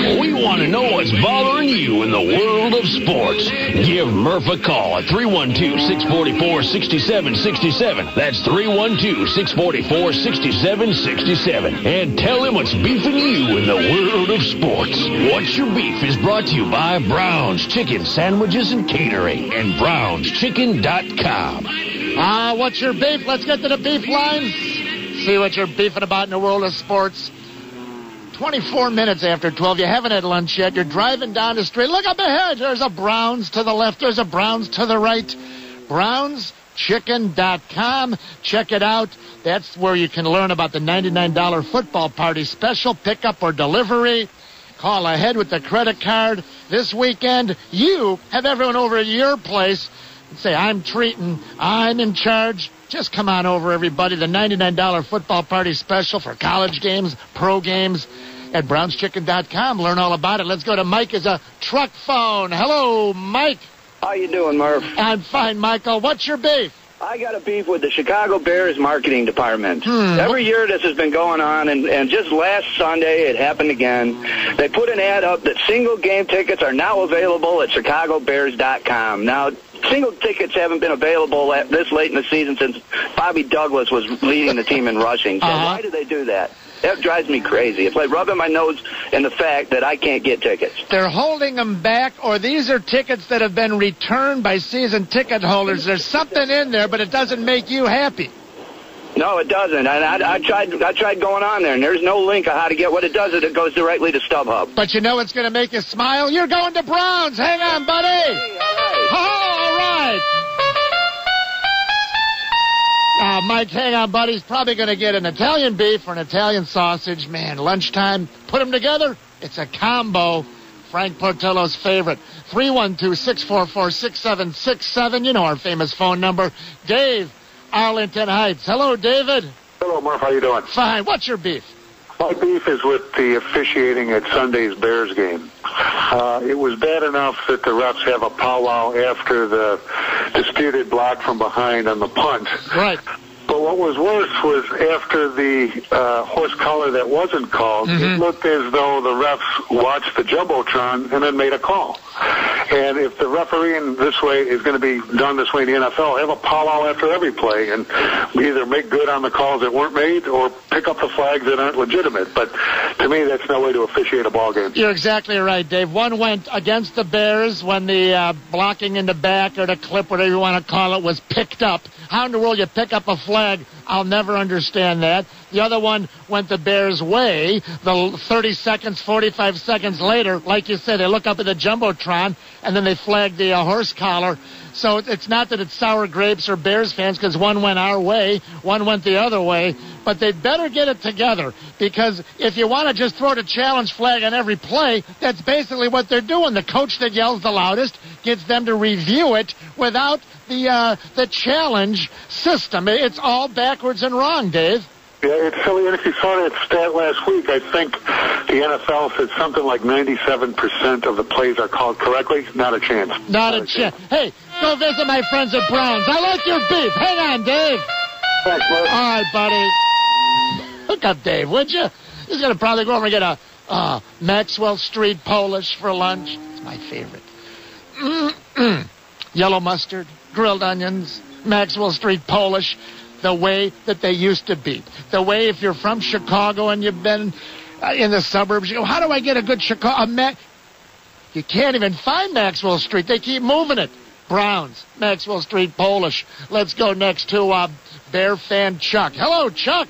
We want to know what's bothering you in the world of sports. Give Murph a call at 312-644-6767. That's 312-644-6767. And tell him what's beefing you in the world of sports. What's Your Beef is brought to you by Brown's Chicken Sandwiches and Catering and BrownsChicken.com. What's your beef? Let's get to the beef lines. See what you're beefing about in the world of sports. 24 minutes after 12. You haven't had lunch yet. You're driving down the street. Look up ahead. There's a Browns to the left. There's a Browns to the right. BrownsChicken.com. Check it out. That's where you can learn about the $99 football party special, pickup or delivery. Call ahead with the credit card. This weekend, you have everyone over at your place and say, I'm treating, I'm in charge. Just come on over, everybody. The $99 football party special for college games, pro games at BrownsChicken.com. Learn all about it. Let's go to Mike as a truck phone. Hello, Mike. How you doing, Murph? I'm fine, Michael. What's your beef? I got a beef with the Chicago Bears marketing department. Every year this has been going on, and just last Sunday it happened again. They put an ad up that single game tickets are now available at ChicagoBears.com. Now, single tickets haven't been available this late in the season since Bobby Douglas was leading the team in rushing. So why do they do that? That drives me crazy. It's like rubbing my nose in the fact that I can't get tickets. They're holding them back, or these are tickets that have been returned by season ticket holders. There's something in there, but it doesn't make you happy. No, it doesn't. And I tried going on there, and there's no link on how to get what it does. It goes directly to StubHub. But you know what's going to make you smile? You're going to Browns. Hang on, buddy. Hey, all right. Mike, hang on, buddy. He's probably going to get an Italian beef or an Italian sausage. Man, lunchtime. Put them together. It's a combo. Frank Portillo's favorite. 312-644-6767. You know our famous phone number. Dave, Arlington Heights. Hello, David. Hello, Murph. How you doing? Fine. What's your beef? My beef is with the officiating at Sunday's Bears game. It was bad enough that the refs have a powwow after the disputed block from behind on the punt. Right. But what was worse was after the horse collar that wasn't called, it looked as though the refs watched the Jumbotron and then made a call. And if the refereeing this way is going to be done this way in the NFL, have a powwow after every play and either make good on the calls that weren't made or pick up the flags that aren't legitimate. But to me, that's no way to officiate a ball game. You're exactly right, Dave. One went against the Bears when the blocking in the back or the clip, whatever you want to call it, was picked up. How in the world you pick up a flag? I'll never understand that. The other one went the Bears' way. The 30 seconds, 45 seconds later, like you said, they look up at the Jumbotron, and then they flag the horse collar. So it's not that it's sour grapes or Bears fans, because one went our way, one went the other way. But they'd better get it together, because if you want to just throw the challenge flag on every play, that's basically what they're doing. The coach that yells the loudest gets them to review it without the challenge system. It's all backwards and wrong, Dave. Yeah, it's silly. And if you saw that stat last week, I think the NFL said something like 97% of the plays are called correctly. Not a chance. Not a chance. Hey, go visit my friends at Browns. I like your beef. Hang on, Dave. Thanks, Murph. All right, buddy. Look up, Dave, would you? He's going to probably go over and get a Maxwell Street Polish for lunch. It's my favorite. Yellow mustard, grilled onions, Maxwell Street Polish, the way that they used to be. The way if you're from Chicago and you've been in the suburbs, you go, how do I get a good Chicago? You can't even find Maxwell Street. They keep moving it. Browns, Maxwell Street Polish. Let's go next to Bear fan Chuck. Hello, Chuck.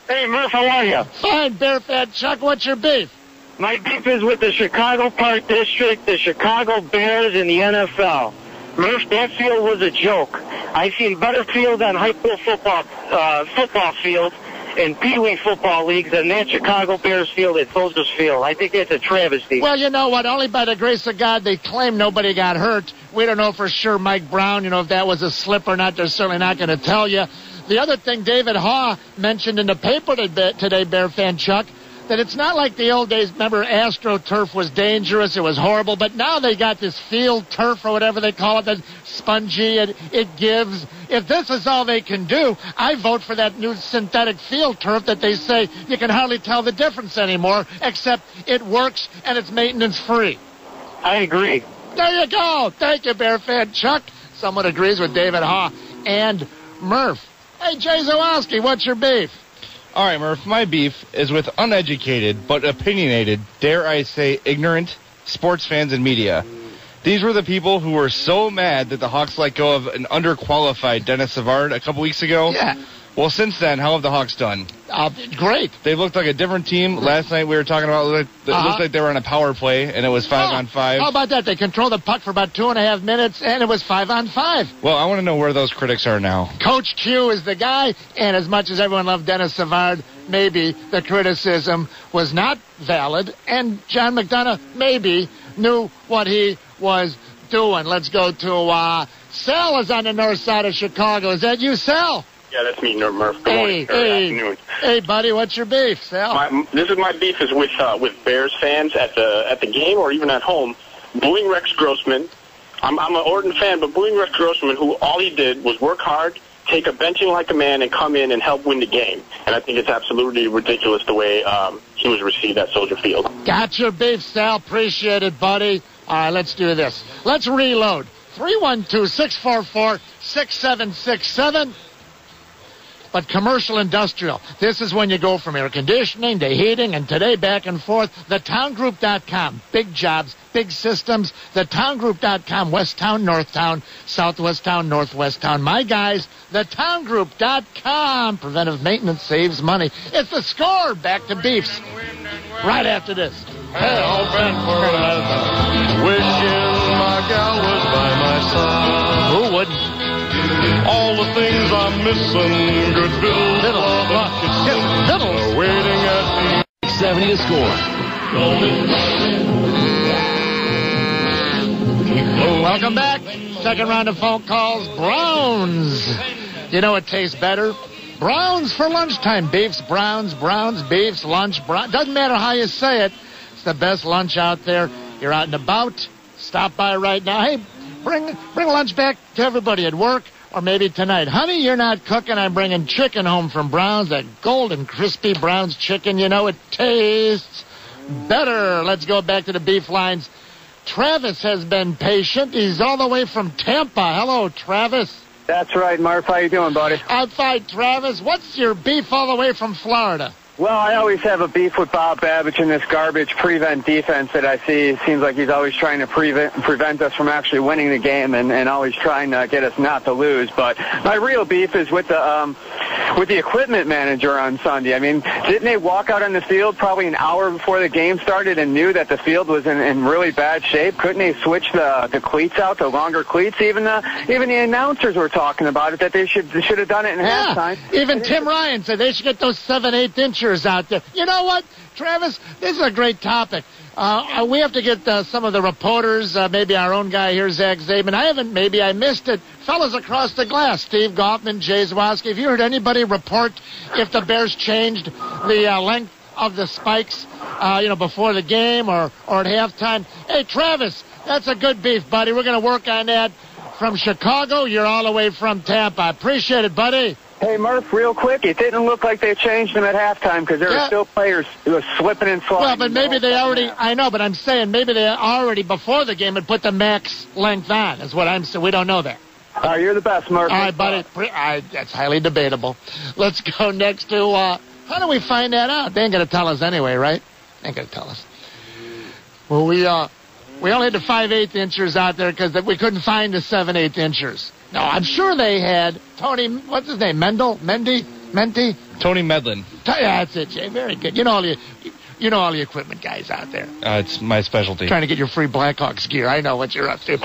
Hey, Murph, how are you? Fine, Bear fan Chuck. What's your beef? My beef is with the Chicago Park District, the Chicago Bears, and the NFL. Murph, that field was a joke. I've seen better fields on high school football fields in Pee Wee football leagues than that Chicago Bears field at Soldiers Field. I think that's a travesty. Well, you know what? Only by the grace of God, they claim nobody got hurt. We don't know for sure, Mike Brown, if that was a slip or not. They're certainly not going to tell you. The other thing David Haw mentioned in the paper today, Bear fan Chuck, that it's not like the old days. Remember, AstroTurf was dangerous. It was horrible. But now they got this field turf or whatever they call it, that's spongy. It gives. if this is all they can do, I vote for that new synthetic field turf that they say you can hardly tell the difference anymore, except it works and it's maintenance free. I agree. There you go. Thank you, Bear fan Chuck. Someone agrees with David Haw and Murph. Hey, Jay Zawalski, what's your beef? All right, Murph, my beef is with uneducated but opinionated, dare I say ignorant, sports fans and media. These were the people who were so mad that the Hawks let go of an underqualified Dennis Savard a couple weeks ago. Yeah. Well, since then, how have the Hawks done? Great. They've looked like a different team. Last night we were talking about it looked like they were on a power play, and it was 5-on-5. How about that? They controlled the puck for about 2.5 minutes, and it was 5-on-5. Well, I want to know where those critics are now. Coach Q is the guy, and as much as everyone loved Dennis Savard, maybe the criticism was not valid, and John McDonough maybe knew what he was doing. Let's go to Sal is on the north side of Chicago. Is that you, Sal? Yeah, that's me, Murph. Good morning, afternoon. Hey, buddy, what's your beef, Sal? This is my beef is with Bears fans at the game or even at home. Booing Rex Grossman. I'm an Orton fan, but booing Rex Grossman, who all he did was work hard, take a benching like a man, and come in and help win the game. And I think it's absolutely ridiculous the way he was received at Soldier Field. Got your beef, Sal. Appreciate it, buddy. All right, let's do this. Let's reload. 312-644-6767. But commercial industrial, this is when you go from air conditioning to heating, and today back and forth. TheTownGroup.com. Big jobs, big systems. TheTownGroup.com. West Town, North Town, Southwest Town, Northwest Town. My guys, TheTownGroup.com. Preventive maintenance saves money. It's The Score. Back to beefs. Right after this. Hell bent forever, wishing my gal was by my side. Who wouldn't? All the things I'm missing, good fiddle, Fiddle. waiting at me. 70 to score. Welcome back. Second round of phone calls. Browns. You know what tastes better? Browns for lunchtime. Beefs, browns, beefs, lunch, browns. Doesn't matter how you say it. It's the best lunch out there. You're out and about. Stop by right now. Hey, bring lunch back to everybody at work. Or maybe tonight. Honey, you're not cooking. I'm bringing chicken home from Brown's. That golden, crispy Brown's chicken. You know, it tastes better. Let's go back to the beef lines. Travis has been patient. He's all the way from Tampa. Hello, Travis. That's right, Murph. How you doing, buddy? I'm fine, Travis. What's your beef all the way from Florida? Well, I always have a beef with Bob Babbage and this garbage prevent defense that I see. It seems like he's always trying to prevent us from actually winning the game and always trying to get us not to lose. But my real beef is with the equipment manager on Sunday. I mean, didn't they walk out on the field probably an hour before the game started and knew that the field was in really bad shape? Couldn't they switch the cleats out to longer cleats? Even the announcers were talking about it, that they should have done it in halftime. Even Tim Ryan said they should get those 7/8 inchers out there. You know what, Travis? This is a great topic. We have to get some of the reporters, maybe our own guy here, Zach Zabin. Maybe I missed it. Fellas across the glass, Steve Goffman, Jay Zawalski. Have you heard anybody report if the Bears changed the length of the spikes, before the game or at halftime? Hey, Travis, that's a good beef, buddy. We're going to work on that. From Chicago, you're all the way from Tampa. I appreciate it, buddy. Hey, Murph, real quick, it didn't look like they changed them at halftime because there were still players who were slipping and sliding. Well, but maybe they already, I know, but I'm saying maybe they already, before the game, had put the max length on, is what I'm saying. We don't know that. You're the best, Murph. All right, buddy. That's highly debatable. Let's go next to, how do we find that out? They ain't going to tell us anyway, right? They ain't going to tell us. Well, we only had the 5/8 inchers out there because we couldn't find the 7/8 inchers. No, I'm sure they had Tony, what's his name, Menti? Tony Medlin. Yeah, that's it, Jay. Very good. You know all the equipment guys out there. It's my specialty. Trying to get your free Blackhawks gear. I know what you're up to.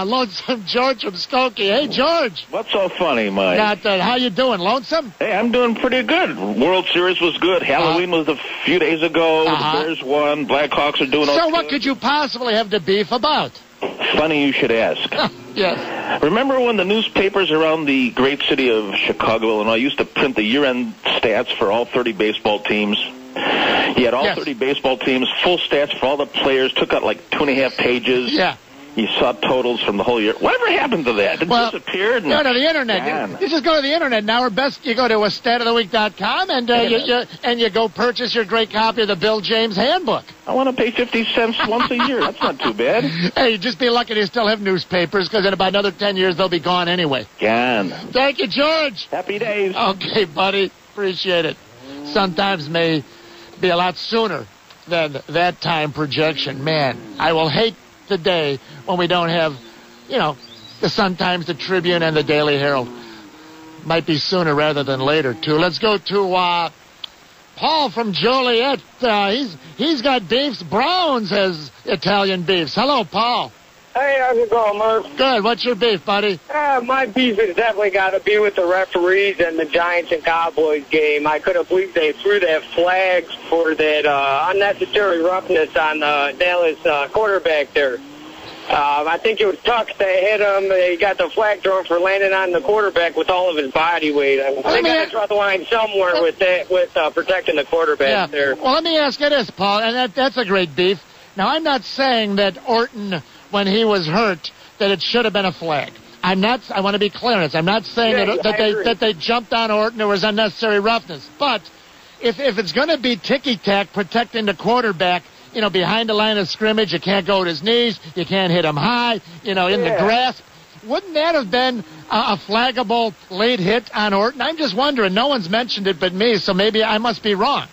Lonesome George from Skokie. Hey, George. What's so funny, Mike? How you doing, Lonesome? Hey, I'm doing pretty good. World Series was good. Halloween was a few days ago. The Bears won. Blackhawks are doing okay. So what could you possibly have to beef about? Funny you should ask. Yes. Remember when the newspapers around the great city of Chicago, Illinois, used to print the year-end stats for all 30 baseball teams? You had all 30 baseball teams, full stats for all the players, took out like 2.5 pages. Yeah. You saw totals from the whole year. Whatever happened to that? It disappeared. No, the internet. You just go to the internet now, or best you go to statoftheweek.com and you go purchase your great copy of the Bill James Handbook. I want to pay 50 cents once a year. That's not too bad. Hey, just be lucky to still have newspapers, because in about another 10 years they'll be gone anyway. Gone. Thank you, George. Happy days. Okay, buddy. Appreciate it. Sometimes may be a lot sooner than that time projection. Man, I will hate the day when we don't have, the Sun-Times, the Tribune, and the Daily Herald. Might be sooner rather than later, too. Let's go to Paul from Joliet. He's got beefs. Browns has Italian beefs. Hello, Paul. Hey, how's it going, Murph? Good. What's your beef, buddy? My beef has definitely got to be with the referees and the Giants and Cowboys game. I couldn't believe they threw that flag for that unnecessary roughness on Dallas quarterback there. I think it was Tuck that hit him. They got the flag thrown for landing on the quarterback with all of his body weight. They got to draw the line somewhere with that, with protecting the quarterback there. Well, let me ask you this, Paul, and that's a great beef. Now, I'm not saying that Orton, when he was hurt, that it should have been a flag. I want to be clear on this. I'm not saying that they jumped on Orton. There was unnecessary roughness. But if it's going to be ticky-tack protecting the quarterback, behind the line of scrimmage, you can't go to his knees, you can't hit him high, in the grasp. Wouldn't that have been a flaggable late hit on Orton? I'm just wondering. No one's mentioned it but me, so maybe I must be wrong.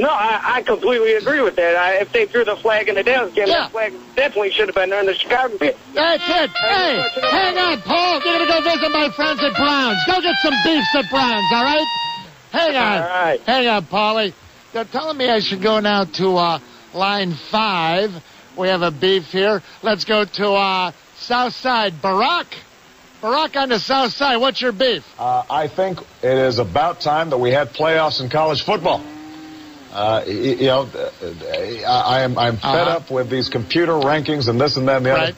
No, I completely agree with that. If they threw the flag in the Dallas game, that flag definitely should have been there in the Chicago game. That's it. Hey, hang on, Paul. You're going to go visit my friends at Browns. Go get some beefs at Browns, all right? Hang on. All right. Hang on, Paulie. They're telling me I should go now to line 5. We have a beef here. Let's go to South Side. Barack on the South Side. What's your beef? I think it is about time that we had playoffs in college football. I'm fed up with these computer rankings and this and that and the other.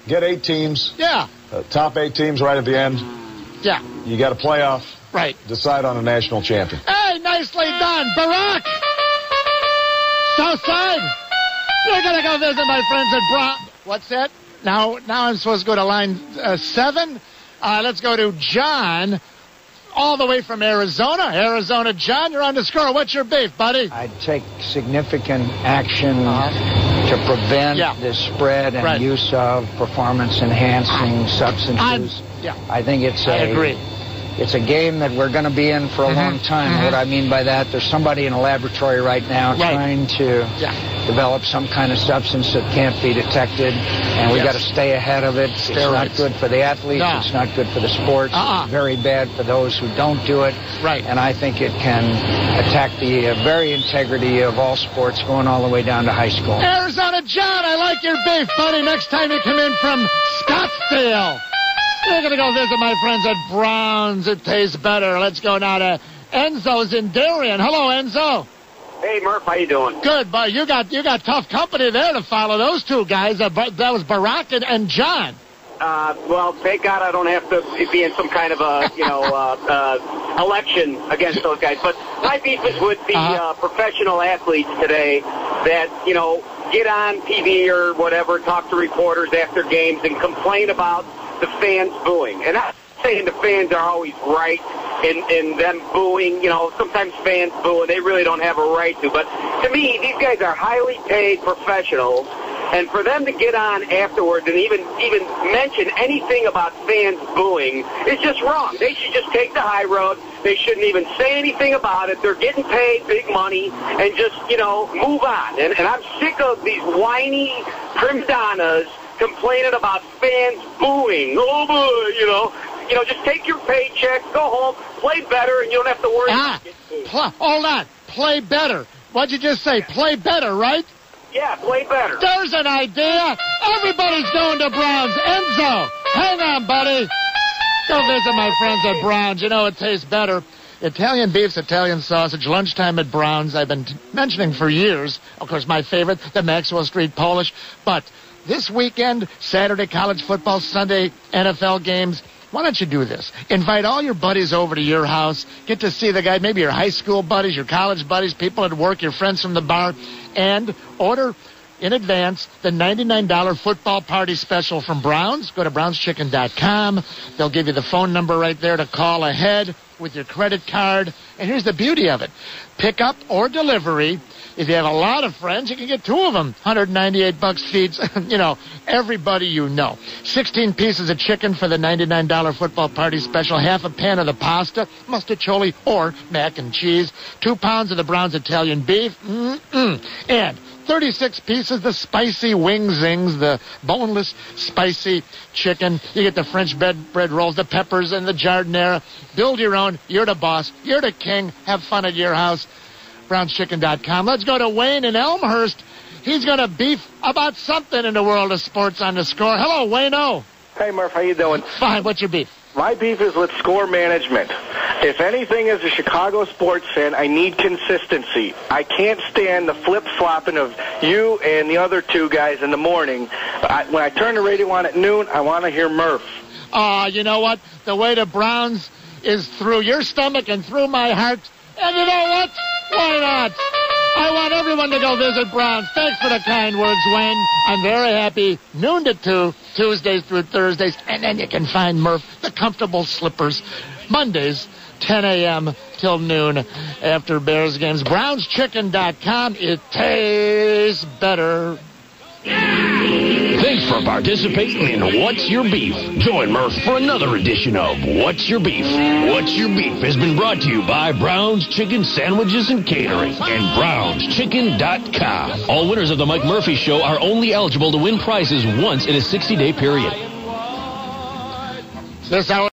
Get 8 teams. Yeah. Top 8 teams right at the end. Yeah. You got a playoff. Right. Decide on a national champion. Hey, nicely done, Barack. Southside. You're gonna go visit my friends at Brown. What's that? Now I'm supposed to go to line 7. Let's go to John. All the way from Arizona. John, you're on the score. What's your beef, buddy? I'd take significant action to prevent the spread and use of performance-enhancing substances. I think I agree. It's a game that we're going to be in for a long time. What I mean by that, there's somebody in a laboratory right now trying to develop some kind of substance that can't be detected, and we've got to stay ahead of it. It's not good for the athletes. No. It's not good for the sports. It's very bad for those who don't do it. Right. And I think it can attack the very integrity of all sports going all the way down to high school. Arizona John, I like your beef, buddy. Next time you come in from Scottsdale. We're going to go visit my friends at Browns. It tastes better. Let's go now to Enzo's in Darien. Hello, Enzo. Hey, Murph. How you doing? Good, buddy. You got tough company there to follow those two guys. That was Barack and John. Well, thank God I don't have to be in some kind of a election against those guys. But my beef is with the professional athletes today that, get on TV or whatever, talk to reporters after games and complain about the fans booing. And I'm saying the fans are always right in them booing. Sometimes fans boo and they really don't have a right to. But to me, these guys are highly paid professionals. And for them to get on afterwards and even mention anything about fans booing is just wrong. They should just take the high road. They shouldn't even say anything about it. They're getting paid big money and just, move on. And I'm sick of these whiny prima donnas complaining about fans booing. Oh, boy, just take your paycheck, go home, play better, and you don't have to worry about getting booed. Hold on. Play better. What'd you just say? Play better, right? Yeah, play better. There's an idea. Everybody's going to Browns. Enzo, hang on, buddy. Go visit my friends at Browns. It tastes better. Italian beefs, Italian sausage, lunchtime at Browns. I've been mentioning for years. Of course, my favorite, the Maxwell Street Polish. But this weekend, Saturday college football, Sunday NFL games. Why don't you do this? Invite all your buddies over to your house. Get to see the guy, maybe your high school buddies, your college buddies, people at work, your friends from the bar, and order in advance the $99 football party special from Browns. Go to brownschicken.com. They'll give you the phone number right there to call ahead with your credit card. And here's the beauty of it. Pickup or delivery. If you have a lot of friends, you can get 2 of them. $198 feeds, everybody you know. 16 pieces of chicken for the $99 football party special. Half a pan of the pasta, mustacholi, or mac and cheese. 2 pounds of the Browns Italian beef. And 36 pieces the spicy wing zings, the boneless spicy chicken. You get the French bread rolls, the peppers, and the giardiniera. Build your own. You're the boss. You're the king. Have fun at your house. BrownsChicken.com. Let's go to Wayne in Elmhurst. He's going to beef about something in the world of sports on the Score. Hello, Wayne-O. Hey, Murph. How you doing? Fine. What's your beef? My beef is with Score management. If anything, as a Chicago sports fan, I need consistency. I can't stand the flip-flopping of you and the other 2 guys in the morning. When I turn the radio on at noon, I want to hear Murph. You know what? The way the Browns is through your stomach and through my heart. And you know what? Why not? I want everyone to go visit Browns. Thanks for the kind words, Wayne. I'm very happy. Noon to 2, Tuesdays through Thursdays. And then you can find Murph, the comfortable slippers, Mondays, 10 a.m. till noon after Bears games. BrownsChicken.com. It tastes better. Thanks for participating in What's Your Beef. Join Murph for another edition of What's Your Beef. What's Your Beef has been brought to you by Brown's Chicken Sandwiches and Catering and BrownsChicken.com. All winners of the Mike Murphy Show are only eligible to win prizes once in a 60-day period. This hour